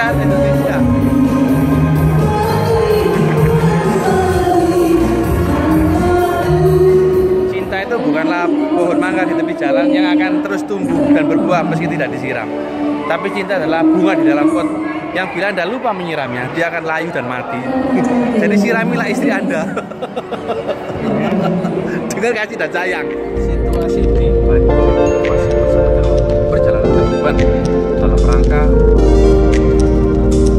sehat Indonesia. Cinta itu bukanlah pohon mangga di tepi jalan yang akan terus tumbuh dan berbuah meski tidak disiram. Tapi cinta adalah bunga di dalam pot yang bila Anda lupa menyiramnya, dia akan layu dan mati. Jadi siramilah istri Anda dengan kasih dan sayang. Situasi di Bandung masih berjalan ke depan dalam rangka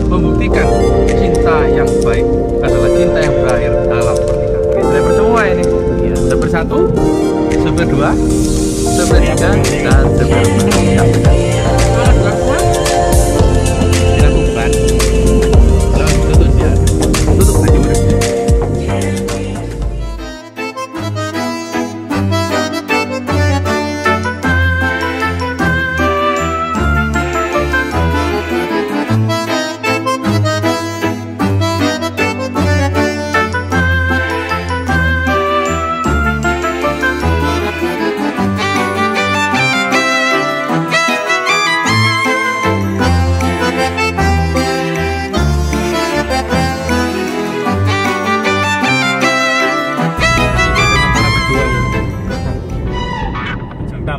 membuktikan cinta yang baik adalah cinta yang berakhir dalam pernikahan. Driver semua ini, ya, sopir 1, sopir 2, sopir 3, dan sopir 4.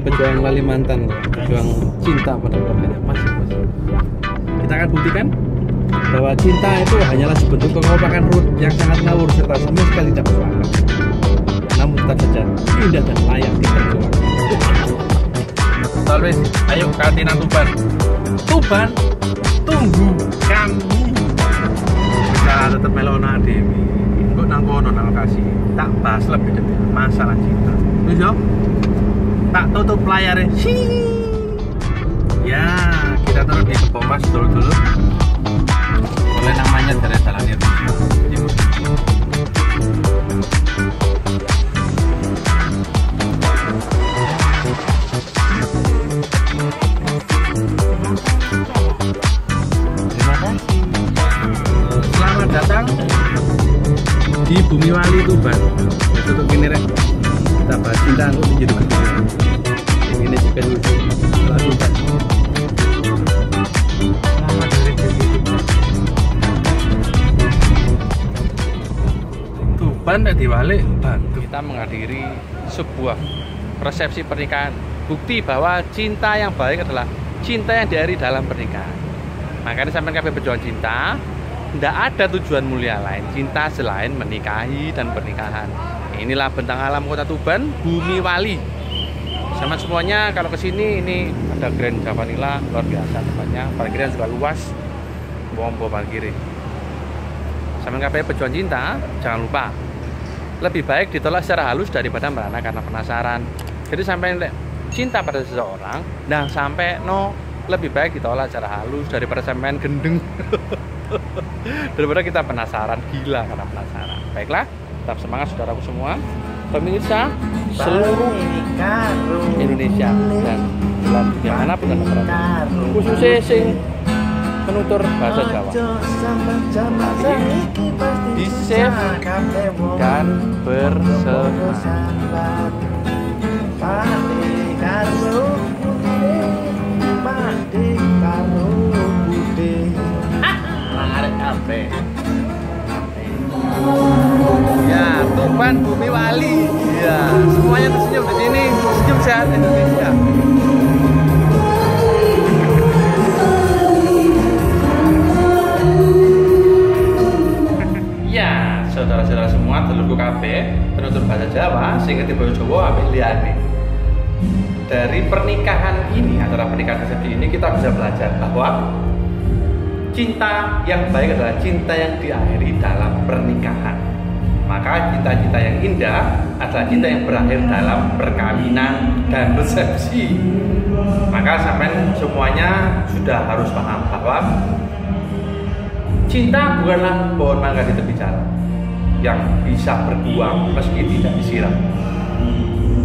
Pejuang Kalimantan, pejuang cinta pada keluarganya masih. Kita akan buktikan bahwa cinta itu hanyalah sebentuk pengompakan ruh yang sangat ngawur serta sama sekali tidak bermakna. Namun tetap saja indah dan layak diperjuangkan. Always, ayo Katina Tuban. Tuban, tunggu kami. Bicara tetap melona Dewi. Kok nang kono nang lokasi. Tak bahas lebih detail masalah cinta. Wis yo. Tak tutup layarnya. Ya, kita turun di Kebomas dulu. Boleh namanya dari Jalan Indonesia. Terima kasih. Selamat datang di Bumi Wali Tuban. Tutup gini Rek. Kita bahas cinta untuk menjadi berjuang. Ini sih kan lucu. Lalu kan. Selamat dari Tuban di Wali Bantu. Kita menghadiri sebuah resepsi pernikahan. Bukti bahwa cinta yang baik adalah cinta yang diakhiri dalam pernikahan. Makanya sampai KB berjuang cinta, tidak ada tujuan mulia lain cinta selain menikahi dan pernikahan. Inilah bentang alam kota Tuban, Bumi Wali. Sama semuanya kalau kesini ini ada Grand Javanila, luar biasa tempatnya. Parkiran juga luas, bombo parkir. Sama KPI pejuang cinta, jangan lupa lebih baik ditolak secara halus daripada merana karena penasaran. Jadi sampai cinta pada seseorang, dan sampai lebih baik ditolak secara halus daripada sampai gendeng. Daripada kita penasaran, gila karena penasaran. Baiklah. Tetap semangat saudaraku semua, pemirsa seluruh Indonesia dan dimanapun dan berada, khususnya sing penutur bahasa Jawa. Di save dan bersemangat. Ya, Tuban Bumi Wali. Ya, semuanya tersenyum di sini. Senyum sehat Indonesia. Ya, saudara-saudara semua, telurku kabeh, penutur bahasa Jawa, sing ngerti basa Jawa ambek liyane. Dari pernikahan ini, antara pernikahan resepsi ini, kita bisa belajar bahwa cinta yang baik adalah cinta yang diakhiri dalam pernikahan. Maka cinta-cinta yang indah adalah cinta yang berakhir dalam perkawinan dan resepsi. Maka sampai semuanya sudah harus paham bahwa cinta bukanlah pohon mangga di tepi jalan yang bisa berbuah meski tidak disiram.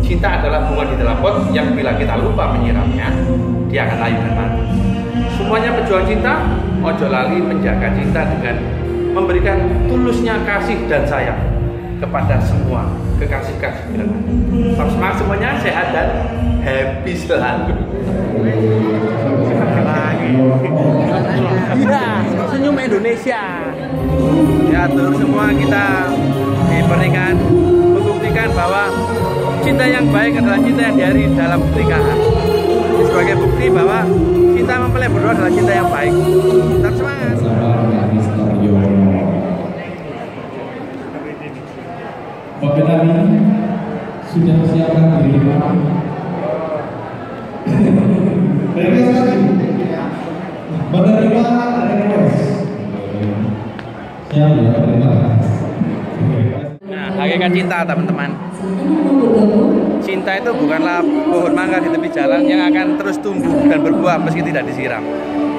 Cinta adalah bunga di dalam pot yang bila kita lupa menyiramnya, dia akan layu dan mati. Semuanya pejuang cinta, ojo lali menjaga cinta dengan memberikan tulusnya kasih dan sayang kepada semua kekasih-kasih kita. Semangat semuanya, sehat dan happy selalu. Lagi. Iya, senyum Indonesia. Ya, terus semua kita di pernikahan membuktikan bahwa cinta yang baik adalah cinta yang dari dalam pernikahan. Ini sebagai bukti bahwa cinta mempelai berdua adalah cinta yang baik. Tetap semangat. Bapak tadi sudah siapkan diri. Menerima request. Siap ya, Nah, hakikat cinta teman-teman. Cinta itu bukanlah pohon mangga di tepi jalan yang akan terus tumbuh dan berbuah meski tidak disiram.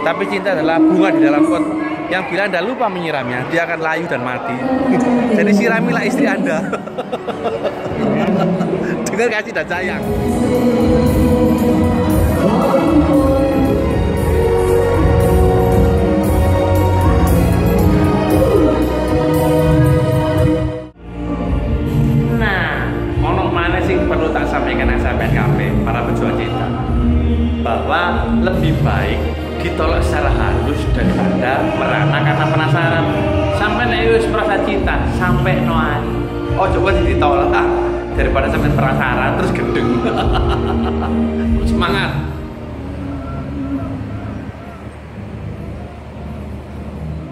Tapi cinta adalah bunga di dalam pot yang bila Anda lupa menyiramnya, dia akan layu dan mati. Jadi siramilah istri Anda dengan kasih dan sayang. Perlu tak sampaikan sampai kabeh para pejuang cinta bahwa lebih baik ditolak secara halus daripada merana karena penasaran. Sampai nek wis merasa cinta sampai noan coba ditolak daripada sampai penasaran terus gendeng. Semangat.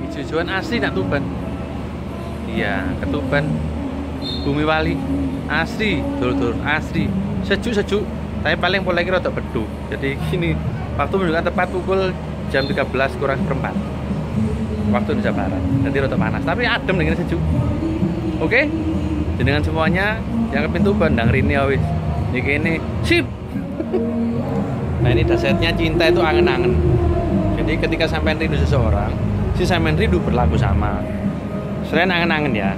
Ijo-ijoan asli nak Tuban. Iya, ketuban Bumi Wali asli, dulur-dulur asli, sejuk-sejuk, tapi paling boleh kira untuk bedu. Jadi gini, waktu menunjukkan tepat pukul jam 13:04 waktu Indonesia Barat. Jadi rada panas, tapi adem dengan sejuk. Oke, dengan semuanya yang ke pintu bandang rini wis. Ini sip. Nah ini dasarnya cinta itu angen-angen. Jadi ketika sampai rindu seseorang, si sampai rindu berlaku sama. Selain angen-angen ya.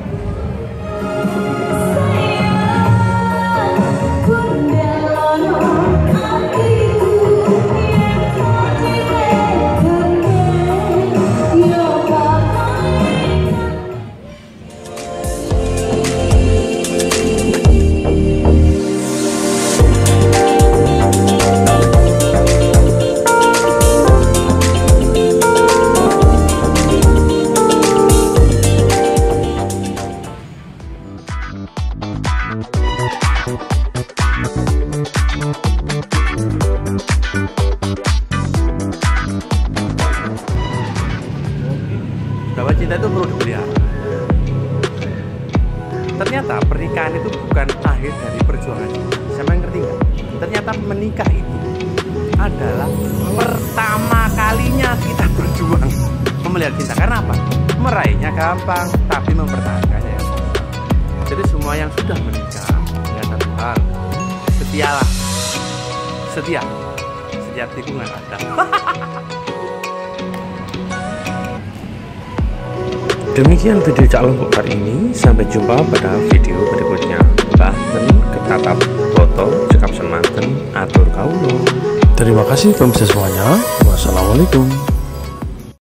Bahwa cinta itu perlu dipelihara. Ternyata pernikahan itu bukan akhir dari perjuangan cinta. Siapa yang ngerti nggak? Ternyata menikah itu adalah pertama kalinya kita berjuang memelihara cinta. Karena apa? Meraihnya gampang, tapi mempertahankannya yang susah. Jadi semua yang sudah menikah dengan satu hal, setialah, setia, setiap tikungan ada. Demikian video Cak Lombok hari ini. Sampai jumpa pada video berikutnya. Banten ketatap foto cekap semanten atur kaulo. Terima kasih pemirsa semuanya. Wassalamualaikum.